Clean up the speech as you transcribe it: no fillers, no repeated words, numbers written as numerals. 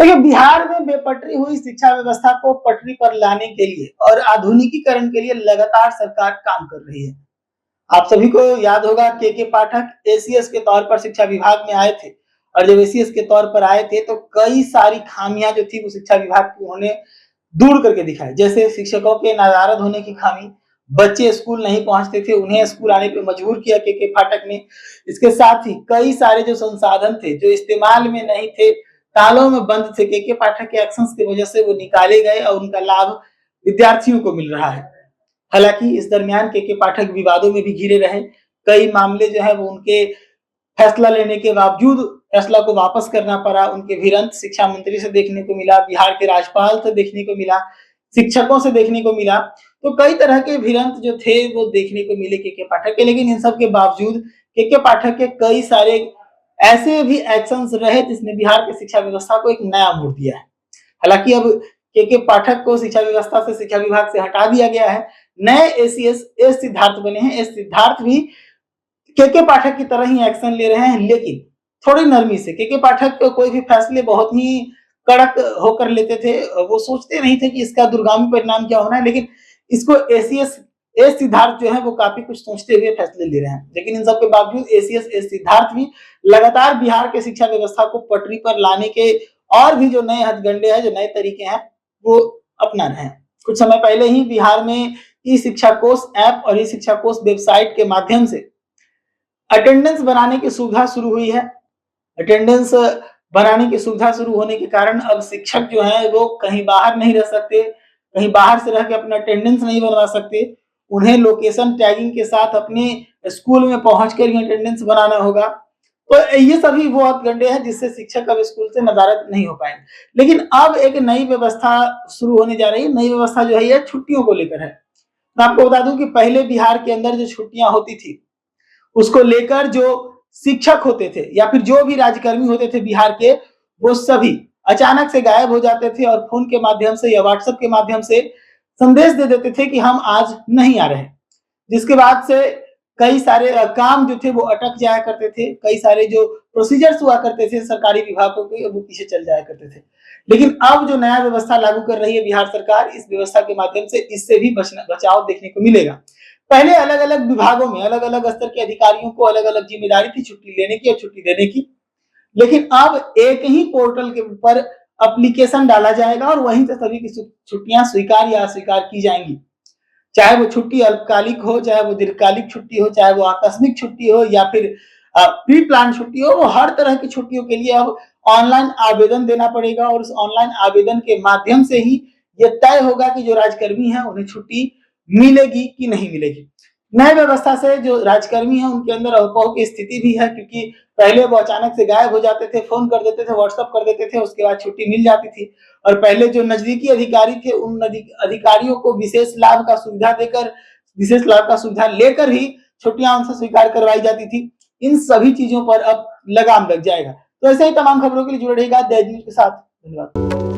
देखिए, बिहार में बेपटरी हुई शिक्षा व्यवस्था को पटरी पर लाने के लिए और आधुनिकीकरण के लिए लगातार सरकार काम कर रही है। आप सभी को याद होगा के पाठक एसीएस के तौर पर शिक्षा विभाग में आए थे और जब एसीएस के तौर पर आए थे तो कई सारी खामियां जो थी वो शिक्षा विभाग की उन्होंने दूर करके दिखाई। जैसे शिक्षकों के नादारद होने की खामी, बच्चे स्कूल नहीं पहुंचते थे, उन्हें स्कूल आने पे मजबूर किया के पाठक ने। इसके साथ ही कई सारे जो संसाधन थे जो इस्तेमाल में नहीं थे, तालों में बंद थे, के पाठक के एक्शंस की वजह से वो निकाले गए और उनका लाभ विद्यार्थियों को मिल रहा है। हालांकि इस दरमियान के पाठक विवादों में भी घिरे रहे। कई मामले जो है वो उनके फैसला लेने के बावजूद फैसला को वापस करना पड़ा। उनके भिरंत शिक्षा मंत्री से देखने को मिला, बिहार के राज्यपाल से देखने को मिला, शिक्षकों से देखने को मिला। तो कई तरह के भिरंत जो थे वो देखने को मिले के पाठक के। लेकिन इन सब के बावजूद के पाठक के कई सारे ऐसे भी एक्शंस रहे जिसने बिहार की शिक्षा व्यवस्था को एक नया मोड़ दिया है। हालांकि अब के पाठक को शिक्षा व्यवस्था से, शिक्षा विभाग से हटा दिया गया है। नए एसीएस एस सिद्धार्थ बने हैं। एस सिद्धार्थ भी के पाठक की तरह ही एक्शन ले रहे हैं, लेकिन थोड़ी नरमी से। के पाठक कोई भी फैसले बहुत ही कड़क होकर लेते थे। वो सोचते नहीं थे कि इसका दूरगामी परिणाम क्या होना है, लेकिन इसको एसीएस एस सिद्धार्थ जो है वो काफी कुछ सोचते हुए फैसले ले रहे हैं। लेकिन इन सब के बावजूद एसीएस एस सिद्धार्थ भी लगातार बिहार के शिक्षा व्यवस्था को पटरी पर लाने के और भी जो नए हथकंडे हैं, जो नए तरीके हैं, वो अपना रहे हैं। कुछ समय पहले ही बिहार में ई शिक्षा कोष ऐप और ई शिक्षा कोष वेबसाइट के माध्यम से अटेंडेंस बनाने की सुविधा शुरू हुई है। अटेंडेंस बनाने की सुविधा शुरू होने के कारण अब शिक्षक जो है वो कहीं बाहर नहीं रह सकते, कहीं बाहर से रह के अपना अटेंडेंस नहीं बनवा सकते। उन्हें लोकेशन टैगिंग के साथ अपने स्कूल में पहुंचकर ही अटेंडेंस बनाना होगा। तो ये सभी वो हथकंडे हैं जिससे शिक्षक अब स्कूल से नदारद नहीं हो पाएंगे। लेकिन अब एक नई व्यवस्था शुरू होने जा रही है। नई व्यवस्था जो है ये छुट्टियों को लेकर है। मैं आपको बता दूं कि पहले बिहार के अंदर जो छुट्टियां होती थी उसको लेकर जो शिक्षक होते थे या फिर जो भी राज्यकर्मी होते थे बिहार के, वो सभी अचानक से गायब हो जाते थे और फोन के माध्यम से या व्हाट्सएप के माध्यम से संदेश दे देते थे कि हम आज नहीं आ रहे। जिसके बाद से कई सारे काम जो थे वो अटक जाया करते थे। कई सारे जो प्रोसीजर्स हुआ करते थे सरकारी विभागों के, वो पीछे चल जाया करते थे। लेकिन अब जो नया व्यवस्था लागू कर रही है बिहार सरकार, इस व्यवस्था के माध्यम से इससे भी बचाव देखने को मिलेगा। पहले अलग अलग विभागों में अलग अलग स्तर के अधिकारियों को अलग अलग जिम्मेदारी थी छुट्टी लेने की और छुट्टी देने की। लेकिन अब एक ही पोर्टल के ऊपर एप्लीकेशन डाला जाएगा और वहीं से सभी की छुट्टियां स्वीकार या अस्वीकार की जाएंगी। चाहे वो छुट्टी अल्पकालिक हो, चाहे वो दीर्घकालिक छुट्टी हो, चाहे वो आकस्मिक छुट्टी हो या फिर प्री प्लान छुट्टी हो, वो हर तरह की छुट्टियों के लिए अब ऑनलाइन आवेदन देना पड़ेगा और उस ऑनलाइन आवेदन के माध्यम से ही ये तय होगा कि जो राज्यकर्मी है उन्हें छुट्टी मिलेगी कि नहीं मिलेगी। नई व्यवस्था से जो राज्यकर्मी है उनके अंदर अफवाह की स्थिति भी है, क्योंकि पहले वो अचानक से गायब हो जाते थे, फोन कर देते थे, व्हाट्सएप कर देते थे, उसके बाद छुट्टी मिल जाती थी। और पहले जो नजदीकी अधिकारी थे उन अधिकारियों को विशेष लाभ का सुविधा देकर, विशेष लाभ का सुविधा लेकर ही छुट्टियां उनसे स्वीकार करवाई जाती थी। इन सभी चीजों पर अब लगाम लग जाएगा। तो ऐसे ही तमाम खबरों के लिए जुड़े रहिएगा दैनिक न्यूज के साथ। धन्यवाद।